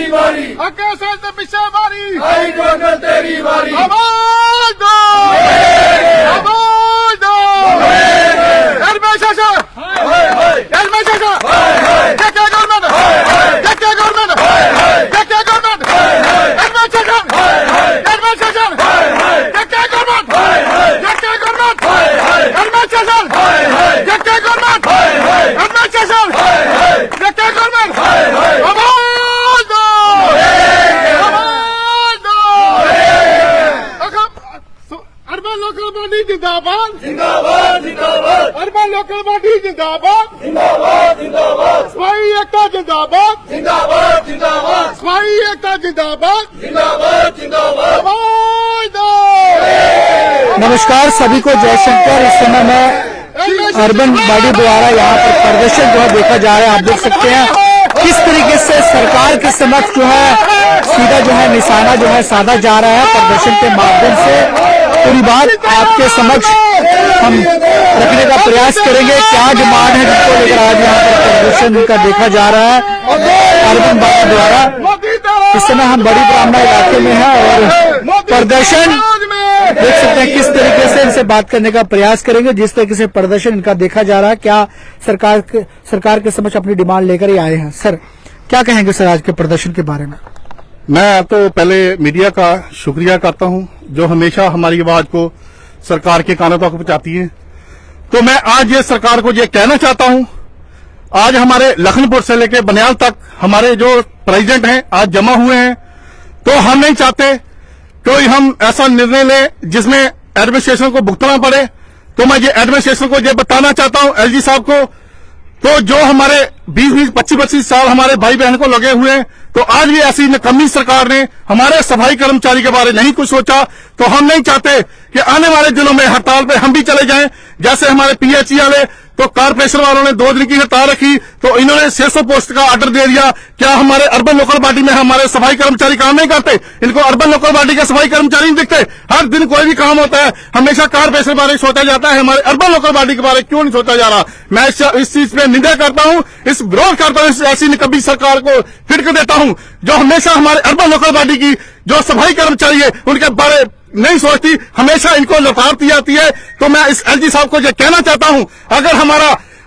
तेरी बारी, आगे से पीछे बारी, आई डॉक्टर तेरी बारी, आवाज दो, आवाज दो, एडमिशन, एडमिशन, क्या गवर्नमेंट, क्या गवर्नमेंट, क्या गवर्नमेंट, एडमिशन, एडमिशन, क्या गवर्नमेंट, क्या गवर्नमेंट, एडमिशन, क्या गवर्नमेंट, एडमिशन, क्या गवर्नमेंट, आवाज दो, आवाज दो, अर्बन लोकल बॉडी जिंदाबाद, जिंदाबाद जिंदाबाद, अर्बन लोकल बॉडी जिंदाबाद, जिंदाबाद जिंदाबाद, सफाई एकता जिंदाबाद, जिंदाबाद जिंदाबाद, सफाई एकता जिंदाबाद, जिंदाबाद जिंदाबाद। आवाज दो। नमस्कार सभी को, जयशंकर। इस समय मैं अर्बन बॉडी द्वारा यहाँ पर प्रदर्शन जो है देखा जा रहा है। आप देख सकते हैं किस तरीके से सरकार के समक्ष जो है सीधा जो है निशाना जो है साधा जा रहा है। प्रदर्शन के माध्यम से पूरी बात आपके समक्ष हम रखने का प्रयास करेंगे। क्या डिमांड है जिसको लेकर आज यहाँ पर प्रदर्शन का देखा जा रहा है अर्बन बॉडी द्वारा। इस समय हम बड़ी ब्राह्मणा इलाके में हैं और प्रदर्शन देख सकते हैं किस तरीके से इनसे बात करने का प्रयास करेंगे। जिस तरीके से प्रदर्शन इनका देखा जा रहा है, क्या सरकार के समक्ष अपनी डिमांड लेकर ही आए हैं। सर क्या कहेंगे सर आज के प्रदर्शन के बारे में। मैं तो पहले मीडिया का शुक्रिया करता हूं जो हमेशा हमारी आवाज को सरकार के कानों तक पहुंचाती है। तो मैं आज ये सरकार को ये कहना चाहता हूं, आज हमारे लखनपुर से लेकर बनियाल तक हमारे जो प्रेसिडेंट हैं आज जमा हुए हैं। तो हम नहीं चाहते कोई हम ऐसा निर्णय ले जिसमें एडमिनिस्ट्रेशन को भुगतना पड़े। तो मैं ये एडमिनिस्ट्रेशन को ये बताना चाहता हूं, एलजी साहब को, तो जो हमारे 20-20, 25-25 साल हमारे भाई बहन को लगे हुए हैं, तो आज भी ऐसी निकम्मी सरकार ने हमारे सफाई कर्मचारी के बारे में नहीं कुछ सोचा। तो हम नहीं चाहते कि आने वाले दिनों में हड़ताल पे हम भी चले जाएं। जैसे हमारे पीएचई वाले, तो कारपोरेशन वालों ने 2 दिन की हड़ताल रखी, तो इन्होंने 600 पोस्ट का ऑर्डर दे दिया। क्या हमारे अर्बन लोकल बॉडी में हमारे सफाई कर्मचारी काम नहीं करते? इनको अर्बन लोकल बॉडी के सफाई कर्मचारी नहीं दिखते? हर दिन कोई भी काम होता है, हमेशा कारपोरेशन के बारे में सोचा जाता है, हमारे अर्बन लोकल बॉडी के बारे में क्यों नहीं सोचा जा रहा? मैं इस चीज पे निंदा करता हूं, इस विरोध करता हूं, ऐसी निकम्मी सरकार को फिटक देता हूं जो हमेशा हमारे अर्बन लोकल बॉडी की जो सफाई कर्मचारी है उनके बारे नहीं सोचती, हमेशा इनको लताड़ती जाती है। तो मैं इस एलजी साहब को यह कहना चाहता हूं, अगर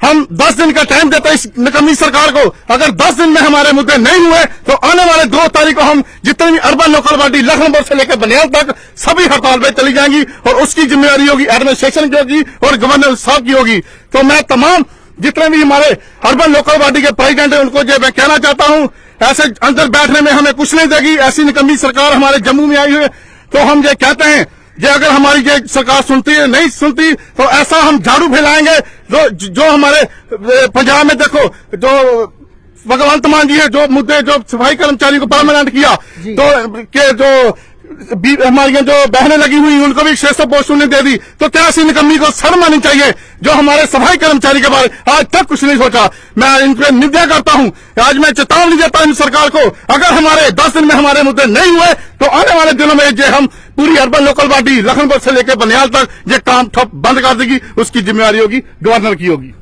हम 10 दिन का टाइम देते हैं इस निकम्मी सरकार को, अगर 10 दिन में हमारे मुद्दे नहीं हुए तो आने वाले 2 तारीख को हम जितनी भी अर्बन लोकल बॉडी लखनपुर से लेकर बनियाल तक सभी हड़ताल पे चली जाएंगी और उसकी जिम्मेवारी होगी एडमिनिस्ट्रेशन की होगी और गवर्नर साहब की होगी। तो मैं तमाम जितने भी हमारे अर्बन लोकल बॉडी के प्रेसिडेंट है उनको जो मैं कहना चाहता हूं, ऐसे अंदर बैठने में हमें कुछ नहीं देगी। ऐसी निकम्मी सरकार हमारे जम्मू में आई है। तो हम ये कहते हैं जे अगर हमारी ये सरकार सुनती है, नहीं सुनती, तो ऐसा हम झाड़ू फैलाएंगे। जो हमारे पंजाब में देखो, जो भगवंत मान जी है, जो मुद्दे जो सफाई कर्मचारी को परमानेंट किया, तो के जो हमारी जो बहनें लगी हुई उनको भी 600 पोस्ट उन्हें दे दी। तो क्या ऐसी निकम्मी को शर्म आनी चाहिए जो हमारे सफाई कर्मचारी के बारे आज तक कुछ नहीं सोचा। मैं इन पर निंदा करता हूं। आज मैं चेतावनी देता हूं सरकार को, अगर हमारे 10 दिन में हमारे मुद्दे नहीं हुए तो आने वाले दिनों में जो हम पूरी अर्बन लोकल बॉडी लखनपुर से लेकर बनियाल तक ये काम ठप बंद कर देगी, उसकी जिम्मेवारी होगी गवर्नर की होगी।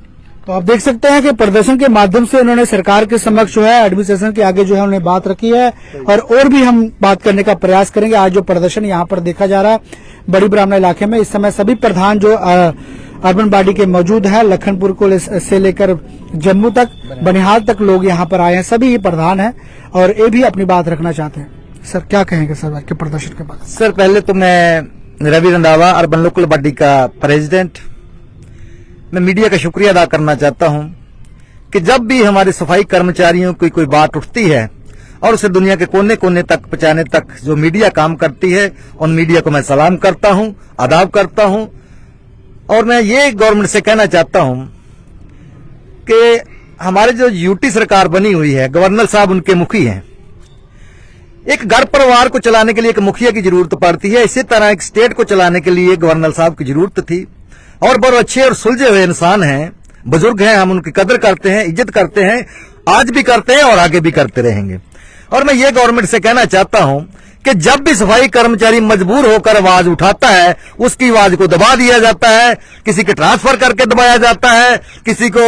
तो आप देख सकते हैं कि प्रदर्शन के माध्यम से उन्होंने सरकार के समक्ष जो है एडमिनिस्ट्रेशन के आगे जो है उन्होंने बात रखी है और भी हम बात करने का प्रयास करेंगे। आज जो प्रदर्शन यहाँ पर देखा जा रहा है बड़ी ब्राह्मणा इलाके में, इस समय सभी प्रधान जो अर्बन बॉडी के मौजूद है, लखनपुर को से लेकर जम्मू तक बनिहाल तक लोग यहाँ पर आए हैं, सभी ये प्रधान हैं और ये भी अपनी बात रखना चाहते हैं। सर क्या कहेंगे सर आज के प्रदर्शन के बाद। सर पहले तो मैं Ravi Randhawa urban local body का प्रेसिडेंट, मैं मीडिया का शुक्रिया अदा करना चाहता हूं कि जब भी हमारे सफाई कर्मचारियों की कोई बात उठती है और उसे दुनिया के कोने कोने तक पहुंचाने तक जो मीडिया काम करती है, उन मीडिया को मैं सलाम करता हूं, आदाब करता हूं। और मैं ये गवर्नमेंट से कहना चाहता हूं कि हमारे जो यूटी सरकार बनी हुई है, गवर्नर साहब उनके मुखी हैं। एक घर परिवार को चलाने के लिए एक मुखिया की जरूरत पड़ती है, इसी तरह एक स्टेट को चलाने के लिए गवर्नर साहब की जरूरत थी। और बड़े अच्छे और सुलझे हुए इंसान हैं, बुजुर्ग हैं, हम उनकी कदर करते हैं, इज्जत करते हैं, आज भी करते हैं और आगे भी करते रहेंगे। और मैं ये गवर्नमेंट से कहना चाहता हूं कि जब भी सफाई कर्मचारी मजबूर होकर आवाज उठाता है, उसकी आवाज को दबा दिया जाता है, किसी के ट्रांसफर करके दबाया जाता है, किसी को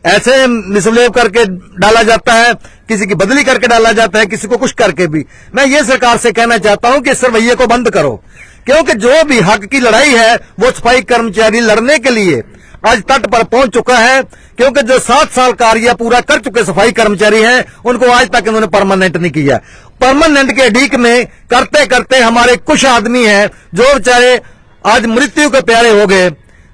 ऐसे मिसबिहेव करके डाला जाता है किसी की बदली करके डाला जाता है, किसी को कुछ करके भी। मैं ये सरकार से कहना चाहता हूं कि इस रवैये को बंद करो, क्योंकि जो भी हक की लड़ाई है वो सफाई कर्मचारी लड़ने के लिए आज तट पर पहुंच चुका है। क्योंकि जो 7 साल कार्य पूरा कर चुके सफाई कर्मचारी हैं, उनको आज तक इन्होंने परमानेंट नहीं किया। परमानेंट के ढीक में करते करते हमारे कुछ आदमी हैं जो बेचारे आज मृत्यु के प्यारे हो गए।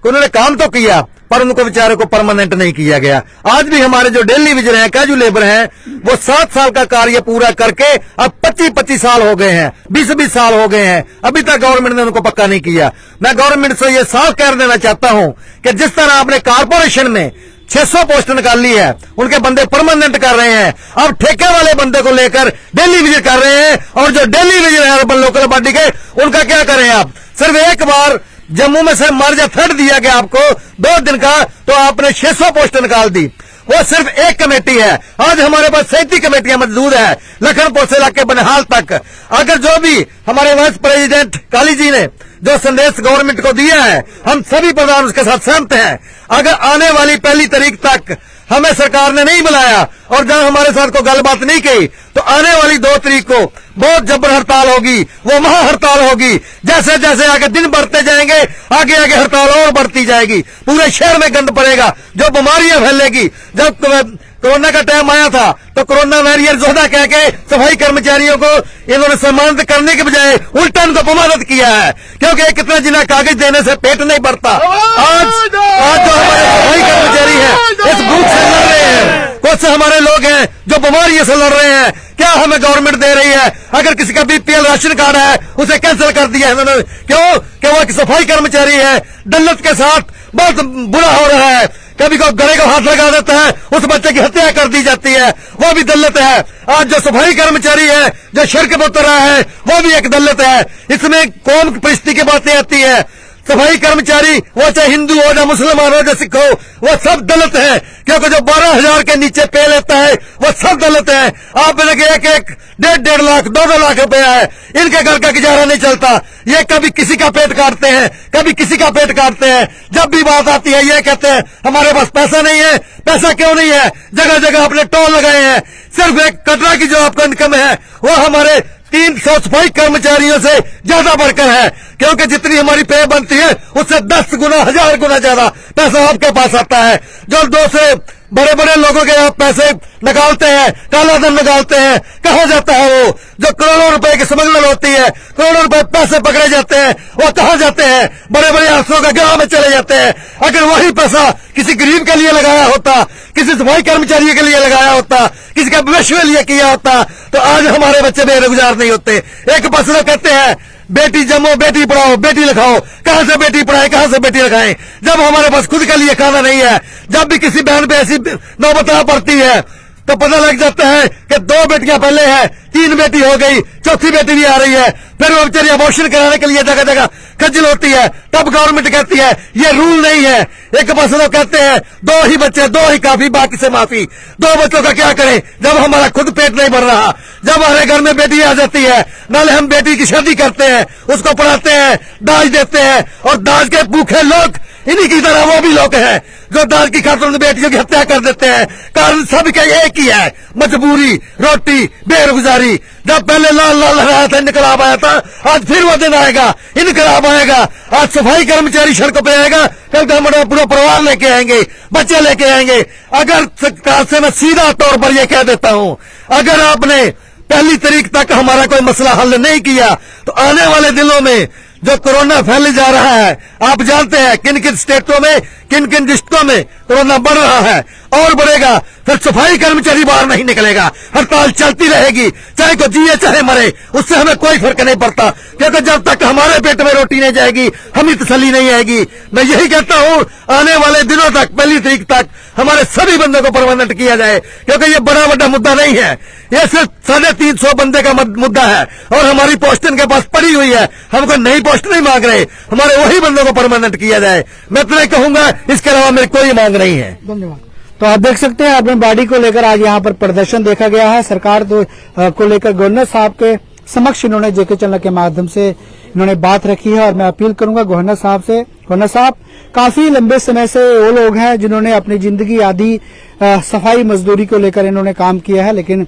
उन्होंने काम तो किया पर उनको बेचारे को परमानेंट नहीं किया गया। आज भी हमारे जो डेली विजर हैं, कैजुअल लेबर हैं, वो 7 साल का कार्य पूरा करके अब 25-25 साल हो गए हैं, 20-20 साल हो गए हैं, अभी तक गवर्नमेंट ने उनको पक्का नहीं किया। मैं गवर्नमेंट से ये साफ कह देना चाहता हूं कि जिस तरह आपने कारपोरेशन में 600 पोस्ट निकाली है, उनके बंदे परमानेंट कर रहे हैं, अब ठेके वाले बंदे को लेकर डेली विजिट कर रहे हैं। और जो डेली विजिट है अर्बन लोकल बॉडी के, उनका क्या करें आप? सिर्फ एक बार जम्मू में से मार्जा थर्ड दिया गया आपको 2 दिन का, तो आपने 600 पोस्ट निकाल दी। वो सिर्फ एक कमेटी है। आज हमारे पास 37 कमेटियां मौजूद है, लखनपुर से लेकर बनिहाल तक। अगर जो भी हमारे वाइस प्रेसिडेंट काली जी ने जो संदेश गवर्नमेंट को दिया है, हम सभी प्रधान उसके साथ सहमत हैं। अगर आने वाली 1 तारीख तक हमें सरकार ने नहीं बुलाया और जहां हमारे साथ को गलबात नहीं की, तो आने वाली 2 तारीख को बहुत जबर हड़ताल होगी, वो महा हड़ताल होगी। जैसे जैसे आगे दिन बढ़ते जाएंगे, आगे आगे हड़ताल और बढ़ती जाएगी, पूरे शहर में गंद पड़ेगा, जो बीमारियां फैलेगी। जब कोरोना का टाइम आया था तो कोरोना वॉरियर जोधा कह के सफाई कर्मचारियों को इन्होंने सम्मानित करने के बजाय उल्टा उनको अपमानित किया है, क्योंकि कितना जिना कागज देने से पेट नहीं भरता। आज जो हमारे सफाई कर्मचारी हैं इस भूख से लड़ रहे हैं, कुछ हमारे लोग हैं जो बीमारियों से लड़ रहे हैं। क्या हमें गवर्नमेंट दे रही है? अगर किसी का बीपीएल राशन कार्ड है उसे कैंसिल कर दिया है इन्होंने। क्यों? कि वो एक सफाई कर्मचारी है, दलित के साथ बहुत बुरा हो रहा है। कभी को गले को हाथ लगा देता है, उस बच्चे की हत्या कर दी जाती है, वो भी दलित है। आज जो सफाई कर्मचारी है जो सड़क पर उतर रहा है, वो भी एक दलित है। इसमें कौम की परिस्थिति की बातें आती है। सफाई कर्मचारी वो चाहे हिंदू हो, चाहे मुसलमान हो, चाहे सिख हो, वो सब दलित है। क्योंकि जो 12,000 के नीचे पे लेता है वो सब दलित है। आप लगे 1-1, 1.5 लाख, 2-2 लाख रुपया है, इनके घर का गुजारा नहीं चलता। ये कभी किसी का पेट काटते हैं, कभी किसी का पेट काटते हैं। जब भी बात आती है ये कहते हैं हमारे पास पैसा नहीं है। पैसा क्यों नहीं है? जगह जगह अपने टोल लगाए हैं। सिर्फ एक कटरा की जो आपका इनकम है वो हमारे 300 सफाई कर्मचारियों से ज्यादा बढ़कर है। क्योंकि जितनी हमारी पे बनती है उससे 10 गुना, 1000 गुना ज्यादा पैसा आपके पास आता है। जो 2 से बड़े बड़े लोगों के आप पैसे निकालते हैं, काला धन निकालते हैं, कहाँ जाता है वो? जो करोड़ों रुपए की स्मगलर होती है, करोड़ों रुपए पैसे पकड़े जाते हैं, वो कहाँ जाते हैं? बड़े बड़े अफसरों के गांव में चले जाते हैं। अगर वही पैसा किसी गरीब के लिए लगाया होता, किसी सफाई कर्मचारी के लिए लगाया होता, किसी का भविष्य के लिए किया होता, तो आज हमारे बच्चे बेरोजगार नहीं होते। एक पास लोग कहते हैं बेटी जमो, बेटी पढ़ाओ, बेटी लिखाओ। कहां से बेटी पढ़ाए, कहां से बेटी लिखाएं, जब हमारे पास खुद के लिए खाना नहीं है। जब भी किसी बहन पे ऐसी नौबत पड़ती है तो पता लग जाता है कि 2 बेटियां पहले हैं, 3 बेटी हो गई, 4थी बेटी भी आ रही है। फिर वो बेचारी अबॉर्शन कराने के लिए जगह जगह खज्जल होती है। तब गवर्नमेंट कहती है ये रूल नहीं है। एक पास लोग कहते हैं 2 ही बच्चे, 2 ही काफी, बाकी से माफी। 2 बच्चों का क्या करें जब हमारा खुद पेट नहीं भर रहा? जब हमारे घर में बेटी आ जाती है, नाले हम बेटी की शादी करते हैं, उसको पढ़ाते हैं, दाज देते हैं, और दाज के भूखे लोग इन्हीं की तरह वो भी लोग हैं जो दाज की खातिर बेटियों की हत्या कर देते हैं। कारण सबका एक ही है, मजबूरी, रोटी, बेरोजगारी। जब पहले लाल लाल लहराया था, इनकलाब आया था, आज फिर वो दिन आएगा, इनकलाब आएगा। आज सफाई कर्मचारी सड़कों पे आएगा, कल हमारा पूरा परिवार लेके आएंगे, बच्चे लेके आएंगे। अगर सरकार से मैं सीधा तौर पर यह कह देता हूं, अगर आपने 1 तारीख तक हमारा कोई मसला हल नहीं किया तो आने वाले दिनों में जो कोरोना फैल जा रहा है, आप जानते हैं किन किन स्टेटों में, किन किन डिस्ट्रिक्टों में कोरोना बढ़ रहा है और बढ़ेगा। फिर सफाई कर्मचारी बाहर नहीं निकलेगा, हड़ताल चलती रहेगी, चाहे को जिए चाहे मरे, उससे हमें कोई फर्क नहीं पड़ता। क्योंकि जब तक हमारे पेट में रोटी नहीं जाएगी हमें तसल्ली नहीं आएगी। मैं यही कहता हूं आने वाले दिनों तक 1 तारीख तक हमारे सभी बंदों को परमानेंट किया जाए। क्योंकि ये बड़ा मुद्दा नहीं है, ये सिर्फ 350 बंदे का मुद्दा है और हमारी पोस्ट इनके पास पड़ी हुई है। हमको नई पोस्ट नहीं मांग रहे, हमारे वही बंदों को परमानेंट किया जाए। मैं इतना कहूंगा, इसके अलावा मेरी कोई मांग नहीं है। धन्यवाद। तो आप देख सकते हैं अर्बन बॉडी को लेकर आज यहाँ पर प्रदर्शन देखा गया है। सरकार को लेकर गवर्नर साहब के समक्ष इन्होंने जेके चैनल के माध्यम से इन्होंने बात रखी है और मैं अपील करूंगा गवर्नर साहब से। गवर्नर साहब, काफी लंबे समय से वो लोग हैं जिन्होंने अपनी जिंदगी आधी सफाई मजदूरी को लेकर इन्होंने काम किया है, लेकिन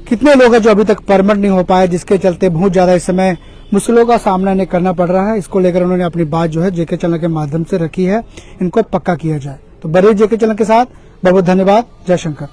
कितने लोग हैं जो अभी तक परमिट नहीं हो पाए, जिसके चलते बहुत ज्यादा इस समय मुश्किलों का सामना इन्हें करना पड़ रहा है। इसको लेकर उन्होंने अपनी बात जो है जेके चैनल के माध्यम से रखी है, इनको पक्का किया जाए। तो बड़े जेके चैनल के साथ बहुत बहुत धन्यवाद। जय शंकर।